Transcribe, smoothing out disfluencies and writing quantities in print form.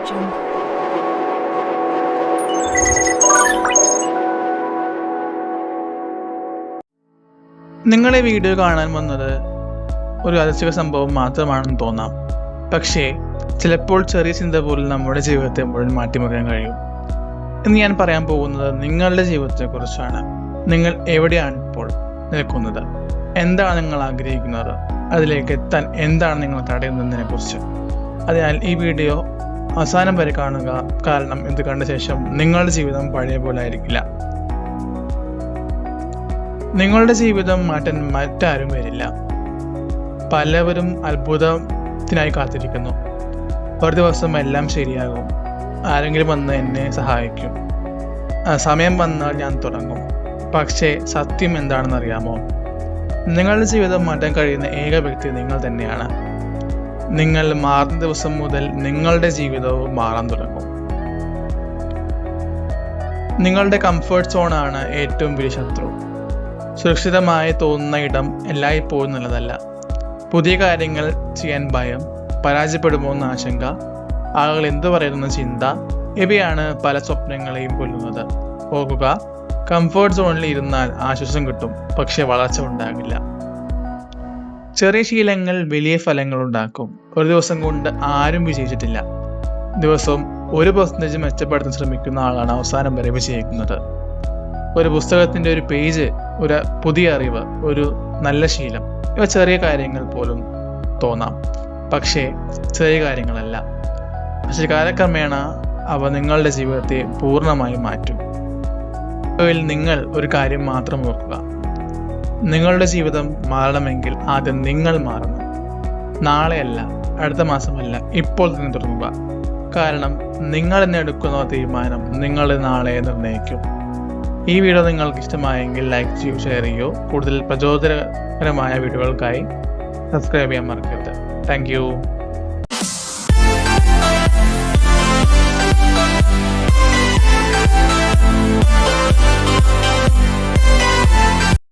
Jungle. നിങ്ങളെ video കാണാൻ വന്നത് ഒരു അതിശയ സംഭവം മാത്രമാണെന്ന് തോന്നാം. പക്ഷേ ചിലപ്പോൾ ചെറിയ ചിന്ത പോലും നമ്മുടെ ജീവിതത്തെ മുഴുവൻ മാറ്റിമറിക്കാൻ കഴിയും. ഇന്ന് ഞാൻ പറയാൻ പോകുന്നത് നിങ്ങളുടെ ജീവിതത്തെക്കുറിച്ചാണ്. നിങ്ങൾ എവിടെയാണ് ഇപ്പോൾ നിൽക്കുന്നത്, എന്താണ് നിങ്ങൾ ആഗ്രഹിക്കുന്നത്, അതിലേക്ക് എത്താൻ എന്താണ് നിങ്ങൾ തടയുന്നതിനെ കുറിച്ച്. അതിനാൽ ഈ വീഡിയോ അവസാനം വരെ കാണുക. കാരണം ഇത് കണ്ട ശേഷം നിങ്ങളുടെ ജീവിതം പഴയ പോലെ ആയിരിക്കില്ല. നിങ്ങളുടെ ജീവിതം മാറ്റാൻ മറ്റാരും വരില്ല. പലവരും അത്ഭുതത്തിനായി കാത്തിരിക്കുന്നു. ഒരു ദിവസം എല്ലാം ശരിയാകും, ആരെങ്കിലും വന്ന് എന്നെ സഹായിക്കും, സമയം വന്നാൽ ഞാൻ തുടങ്ങും. പക്ഷേ സത്യം എന്താണെന്ന് അറിയാമോ? നിങ്ങളുടെ ജീവിതം മാറ്റാൻ കഴിയുന്ന ഏക വ്യക്തി നിങ്ങൾ തന്നെയാണ്. നിങ്ങൾ മാറുന്ന ദിവസം മുതൽ നിങ്ങളുടെ ജീവിതവും മാറാൻ തുടങ്ങും. നിങ്ങളുടെ കംഫർട്ട് സോണാണ് ഏറ്റവും വലിയ ശത്രു. സുരക്ഷിതമായി തോന്നുന്ന ഇടം എല്ലായ്പ്പോഴും നല്ലതല്ല. പുതിയ കാര്യങ്ങൾ ചെയ്യാൻ ഭയം, പരാജയപ്പെടുമോ എന്ന ആശങ്ക, ആളുകൾ എന്തു പറയുന്ന ചിന്ത, ഇവയാണ് പല സ്വപ്നങ്ങളെയും കൊല്ലുന്നത്. ഓർക്കുക, കംഫർട്ട് സോണിൽ ഇരുന്നാൽ ആശ്വാസം കിട്ടും, പക്ഷെ വളർച്ച ഉണ്ടാകില്ല. ചെറിയ ശീലങ്ങൾ വലിയ ഫലങ്ങൾ ഉണ്ടാക്കും. ഒരു ദിവസം കൊണ്ട് ആരും വിജയിച്ചിട്ടില്ല. ദിവസവും 1% മെച്ചപ്പെടുത്താൻ ശ്രമിക്കുന്ന ആളാണ് അവസാനം വരെ വിജയിക്കുന്നത്. ഒരു പുസ്തകത്തിൻ്റെ ഒരു പേജ്, ഒരു പുതിയ അറിവ്, ഒരു നല്ല ശീലം, ഇവ ചെറിയ കാര്യങ്ങൾ പോലും തോന്നാം, പക്ഷേ ചെറിയ കാര്യങ്ങളല്ല. പക്ഷെ കാലക്രമേണ അവ നിങ്ങളുടെ ജീവിതത്തെ പൂർണ്ണമായും മാറ്റും. അവയിൽ നിങ്ങൾ ഒരു കാര്യം മാത്രം ഓർക്കുക: നിങ്ങളുടെ ജീവിതം മാറണമെങ്കിൽ ആദ്യം നിങ്ങൾ മാറണം. നാളെയല്ല, അടുത്ത മാസമല്ല, ഇപ്പോൾ തന്നെ തുടങ്ങുക. കാരണം നിങ്ങൾ തന്നെ എടുക്കുന്ന തീരുമാനം നിങ്ങളുടെ നാളെ നിർണ്ണയിക്കും. ഈ വീഡിയോ നിങ്ങൾക്ക് ഇഷ്ടമായെങ്കിൽ ലൈക്ക് ചെയ്യൂ, ഷെയർ ചെയ്യൂ. കൂടുതൽ പ്രചോദനകരമായ വീഡിയോകൾക്കായി സബ്സ്ക്രൈബ് ചെയ്യാൻ മറക്കരുത്. Thank you.